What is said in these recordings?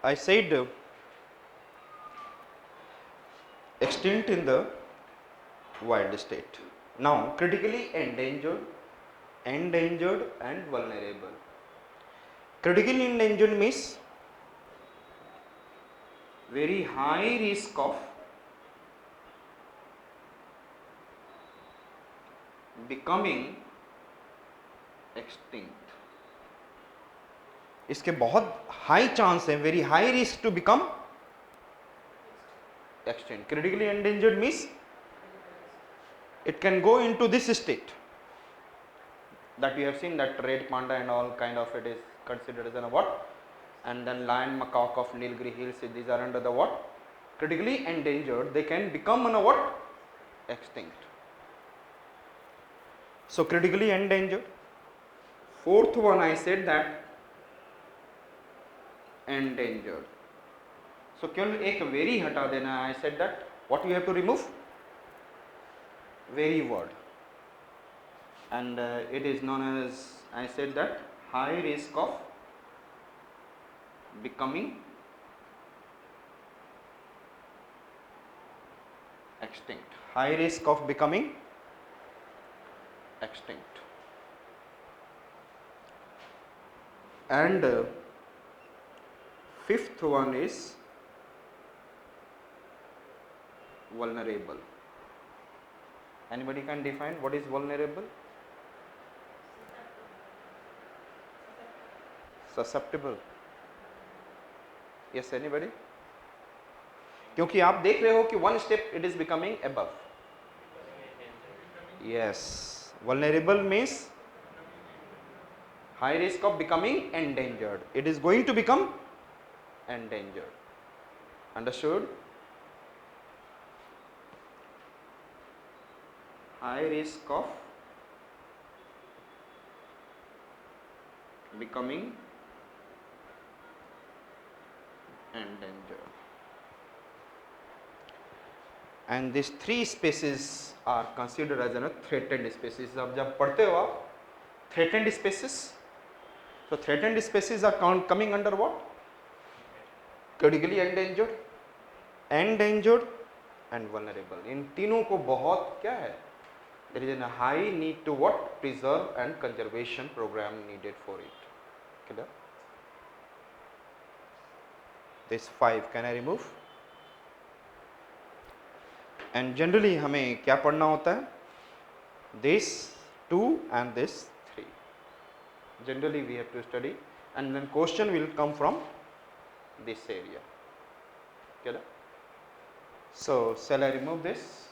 I said extinct in the wild state. Now critically endangered and vulnerable. Critically endangered means very high risk of becoming extinct. इसके बहुत high chance है, very high risk to become extinct. Critically endangered means it can go into this state that you have seen, that red panda and all kind of it is considered as a what, and then lion macaque of Nilgiri Hills, these are under the what, critically endangered. They can become a what, extinct. So critically endangered. Fourth one I said that endangered. So केवल एक very हटा देना है. I said that what you have to remove, very word, and it is known as, I said that, high risk of becoming extinct. High risk of becoming extinct. And fifth one is vulnerable. Anybody can define what is vulnerable? Susceptible. Yes, anybody? क्योंकि आप देख रहे हो कि one step it is becoming above. Yes, vulnerable means high risk of becoming endangered. It is going to become endangered. Understood? High risk of becoming endangered. And these three species are considered as threatened species. अब जब पढ़ते हो आप threatened species, so threatened species are coming under what? Critically endangered, and vulnerable. इन तीनों को बहुत क्या है? There is a high need to what? Preserve and conservation program needed for it. Clear? This 5 can I remove? And generally हमें क्या पढ़ना होता है? This 2 and this 3. Generally we have to study, and then question will come from this area. Clear? So shall I remove this?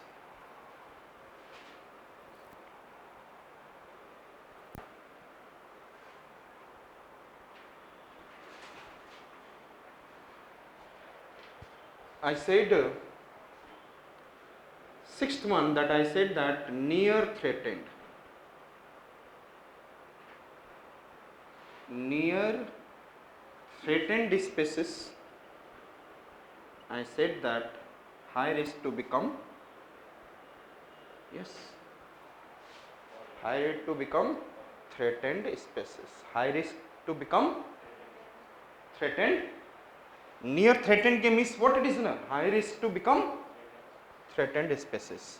I said sixth one, that I said that near threatened species, I said that high risk to become, yes, high risk to become threatened species. High risk to become threatened. Near threatened के means what it is ना? High risk to become threatened species.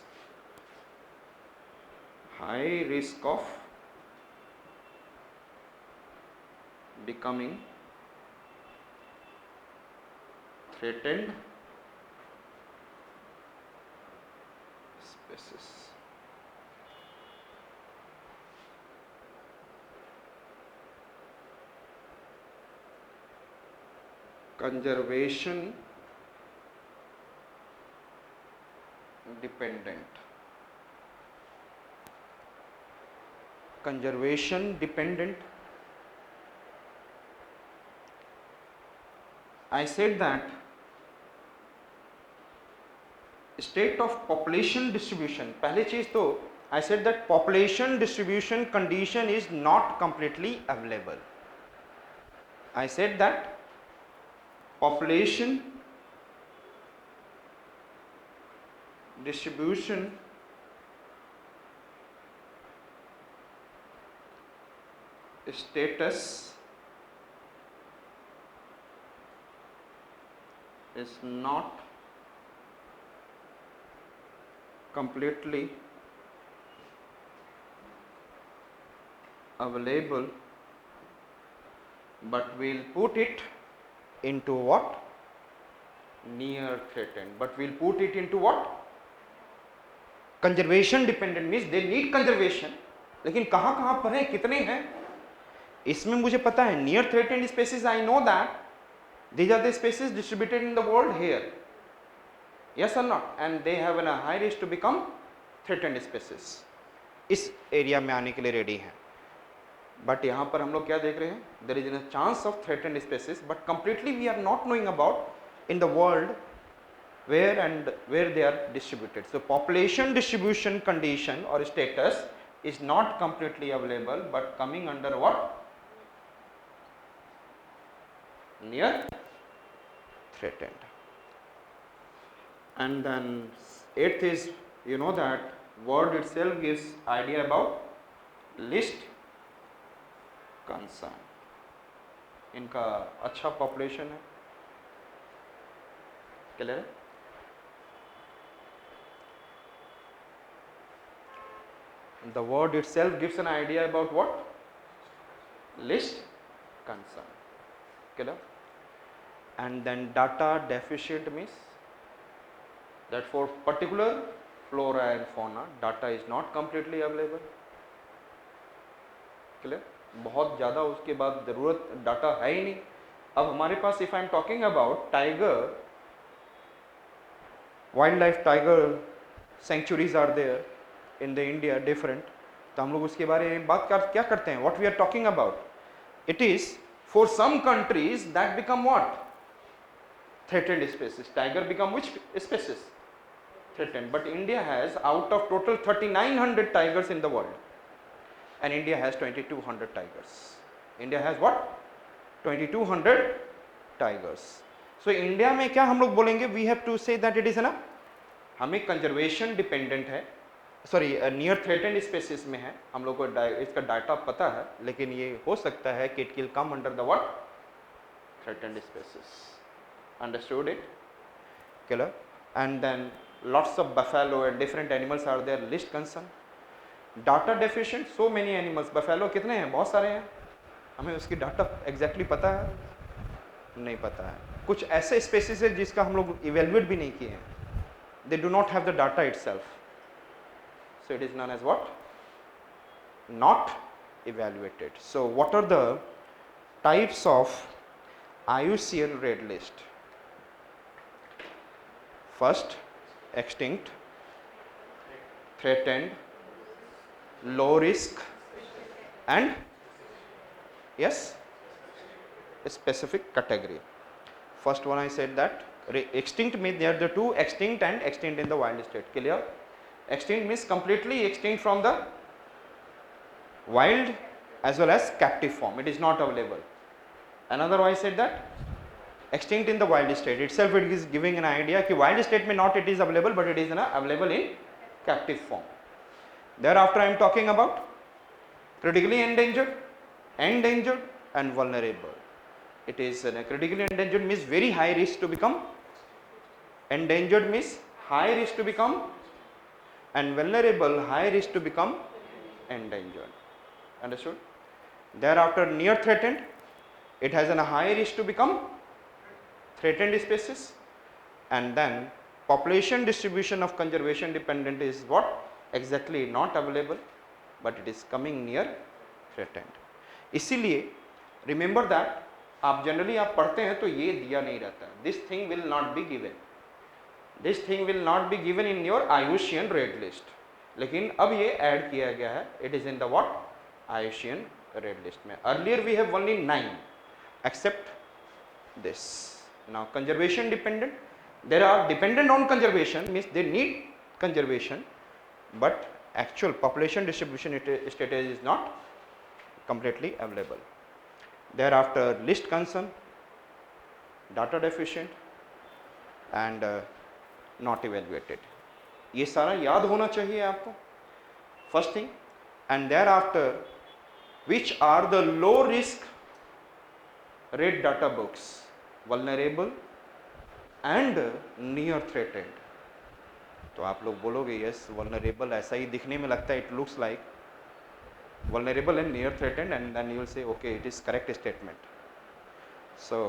High risk of becoming threatened species. Conservation dependent. Conservation dependent. I said that state of population distribution, पहली चीज तो I said that population distribution condition is not completely available. I said that population distribution status is not completely available, but we'll put it into what? Near threatened. But we'll put it into what? Conservation dependent means they need conservation. लेकिन कहाँ कहाँ पर है, कितने हैं, इसमें मुझे पता है. Near threatened species, I know that these are the species distributed in the world here. Yes or not? And they have a high risk to become threatened species. इस एरिया में आने के लिए रेडी हैं. बट यहाँ पर हम लोग क्या देख रहे हैं? There is a chance of threatened species, but completely we are not knowing about in the world where and where they are distributed. So population distribution condition or status is not completely available, but coming under what? Near threatened. And then eighth is, you know that word itself gives idea about least concern. इनका अच्छा population है, clear है? The word itself gives an idea about what? Least concern. Clear? And then data deficient means that for particular flora and fauna data is not completely available. Clear? बहुत ज़्यादा उसके बाद ज़रूरत data है ही नहीं. अब हमारे पास if I am talking about tiger, wildlife tiger sanctuaries are there in the India different, तो हम लोग उसके बारे में बात क्या करते हैं? What we are talking about? It is for some countries that become what? Threatened species. Tiger become which species? Threatened. But India has out of total 3900 tigers in the world, and India has 2200 tigers. India has what? 2200 tigers. So India में क्या हम लोग बोलेंगे? We have to say that it is ना, हमें conservation dependent है, sorry near threatened spaces में है. हम लोग को इसका डाटा पता है, लेकिन ये हो सकता है कि it will come under the what? Threatened species. Understood it? Clear? And then lots of buffalo and different animals are there. Least concern. Data deficient, so many animals. Buffalo कितने हैं? बहुत सारे हैं. हमें उसकी डाटा एग्जैक्टली पता है? नहीं पता है. कुछ ऐसे स्पेसिस है जिसका हम लोग इवेल्युएट भी नहीं किए हैं. They do not have the data itself. So it is known as what? Not evaluated. So what are the types of IUCN Red List? First, extinct, threatened, low risk, and yes, a specific category. First one I said that extinct means there are the two, extinct and extinct in the wild state. Clear? Extinct means completely extinct from the wild as well as captive form. It is not available. Another I said that extinct in the wild state itself, it is giving an idea कि wild state में not it is available, but it is available in captive form. Thereafter I am talking about critically endangered, endangered and vulnerable. It is critically endangered means very high risk to become, endangered means high risk to become, and vulnerable high risk to become endangered. Understood? Thereafter near threatened, it has a high risk to become threatened species, and then population distribution of conservation dependent is what? Exactly not available, but it is coming near threatened. इसीलिए remember that आप generally आप पढ़ते हैं तो ये दिया नहीं रहता. This thing will not be given. This thing will not be given in your IUCN Red List. लेकिन अब ये ऐड किया गया है. It is in the what? IUCN Red List में. Earlier we have only 9, except this. Now conservation dependent. There are dependent on conservation means they need conservation, but actual population distribution status is not completely available. Thereafter list concern, data deficient and not evaluated. ये सारा याद होना चाहिए आपको. First thing, and thereafter which are the low risk red data books? Vulnerable, and near threatened. तो आप लोग बोलोगे यस वल्नरेबल ऐसा ही दिखने में लगता है, it looks like vulnerable and near threatened, and then you will say okay it is correct statement. So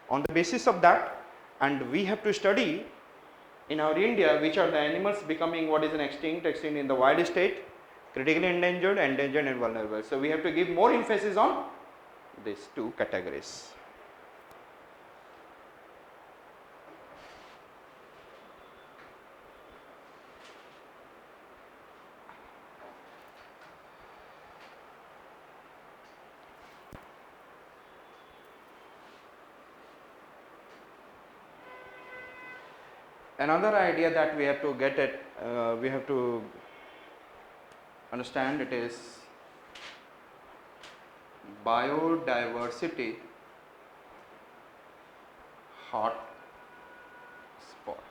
on the basis of that, and we have to study in our India which are the animals becoming what is an extinct in the wild state, critically endangered, endangered and vulnerable. So we have to give more emphasis on these two categories. Another idea that we have to get it, we have to understand it is biodiversity hot spot.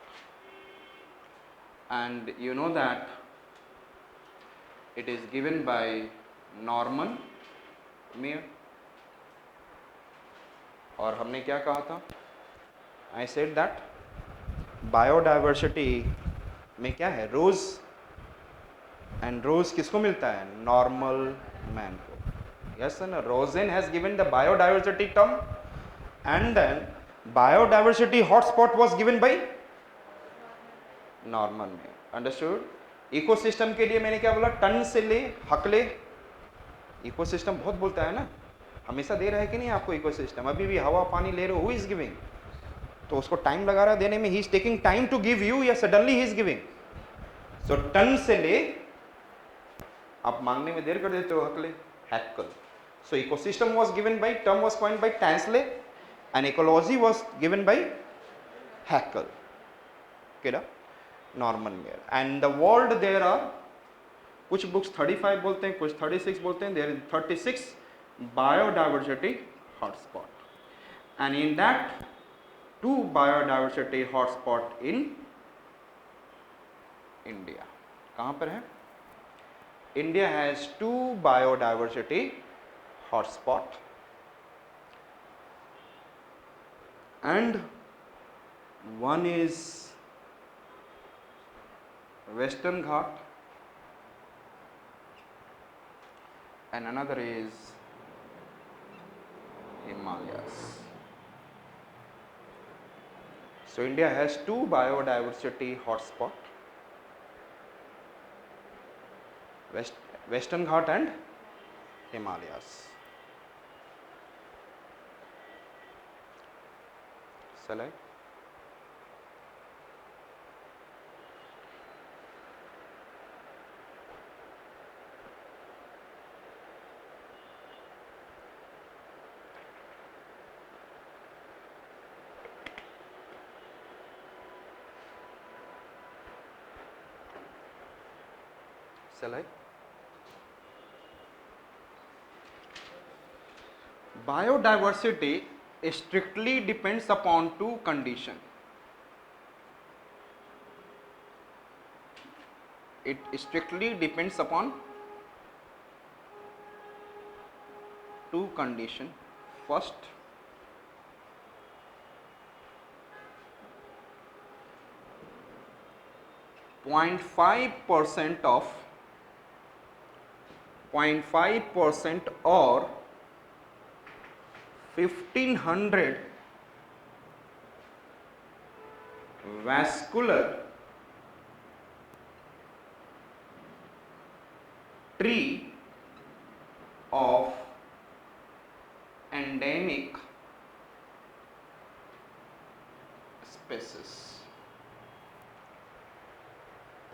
And you know that it is given by Norman Meyer. और हमने क्या कहा था? I said that biodiversity में क्या है, रोज, and रोज किसको मिलता है, नॉर्मल मैन को. यस ना, Rosen has given the biodiversity term and then biodiversity hotspot was given by normal man. Understood? Ecosystem के लिए मैंने क्या बोला, टन से ले हकले. इकोसिस्टम बहुत बोलता है ना, हमेशा दे रहा है कि नहीं आपको इकोसिस्टम, अभी भी हवा पानी ले रहे हो, हु इज गिविंग, तो उसको टाइम लगा रहा है देने में, he is taking time to give you या suddenly he is giving. So टन से ले, आप मांगने में देर कर देते हो, Haeckel, Haeckel. So ecosystem was given by, term was coined by Tansley and ecology was given by Haeckel. केड़ा Norman Myers. And the world there are, कुछ बुक्स 35 बोलते हैं, कुछ 36 बोलते हैं, there is 36 biodiversity hotspot. And in that 2 biodiversity hotspot in India. कहाँ पर है? India has 2 biodiversity hotspot, and one is Western Ghat and another is Himalayas. So India has 2 biodiversity hotspot, Western Ghat and Himalayas. Shall I? Shall I? Biodiversity strictly depends upon 2 conditions. It strictly depends upon 2 conditions. First, .5% or 1500 vascular tree of endemic species.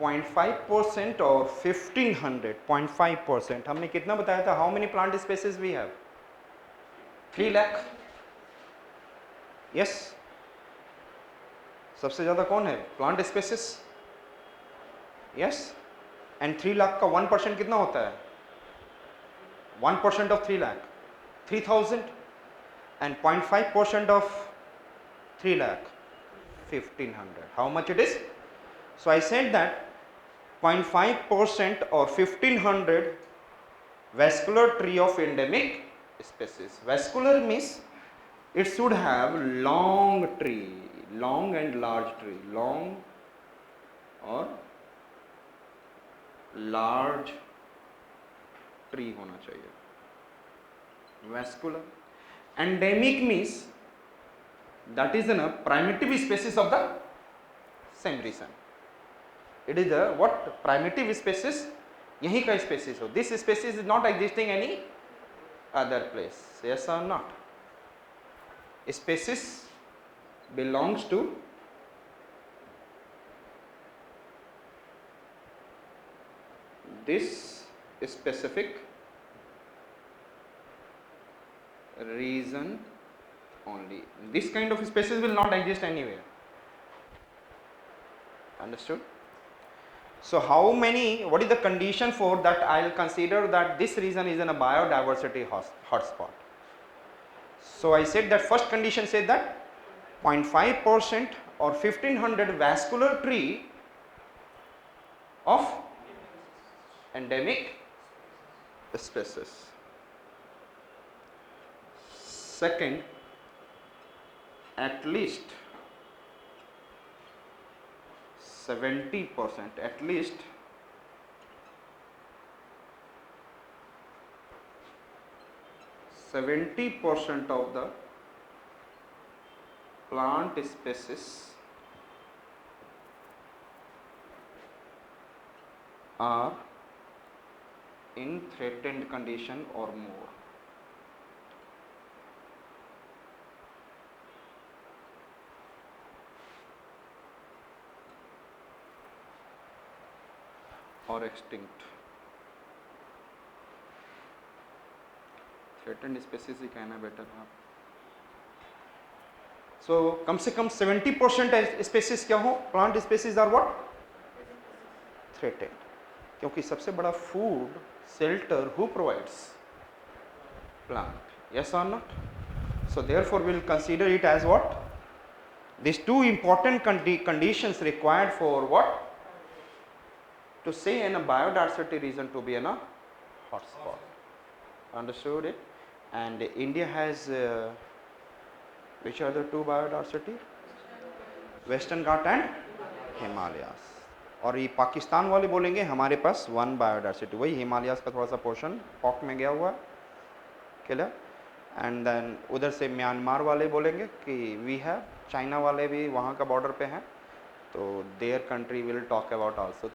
0.5% और 1500, 0.5%. हमने कितना बताया था, how many plant species we have? 3 lakh. Yes, सबसे ज्यादा कौन है? Plant species. Yes, and 3 lakh का 1% कितना होता है? 1% of 3 lakh 3000, and 0.5% of 3 lakh 1500. How much it is? So I said that 0.5% or 1500 vascular tree of endemic species. Vascular means it should have long tree, long and large tree, long और large tree होना चाहिए. Vascular. Endemic means that is a primitive species of the same region. It is a what primitive species, यही का species हो. This species is not existing any other place. Yes or not? Species belongs to this specific region only. This kind of species will not exist anywhere. Understood? So how many, what is the condition for that I will consider that this region is in a biodiversity hotspot? So I said that first condition said that 0.5% or 1500 vascular tree of endemic species. Second, at least 70%, at least 70% of the plant species are in threatened condition or more. Or extinct. Threatened species ही कहना better है. So कम से कम 70% species क्या हो? Plant species are what? Threatened. क्योंकि सबसे बड़ा food shelter who provides? Plant. Yes or not? So therefore we will consider it as what? These two important conditions required for what? To say in a biodiversity region to be in a hotspot. Understood it? And India has which are the two biodiversity? Western Ghat and Himalayas. और ये पाकिस्तान वाले बोलेंगे हमारे पास one biodiversity, वही हिमालयास का थोड़ा सा portion pock में गया हुआ क्लियर. एंड देन उधर से म्यांमार वाले बोलेंगे कि वी हैव, चाइना वाले भी वहाँ का बॉर्डर पे हैं, तो their country will talk about also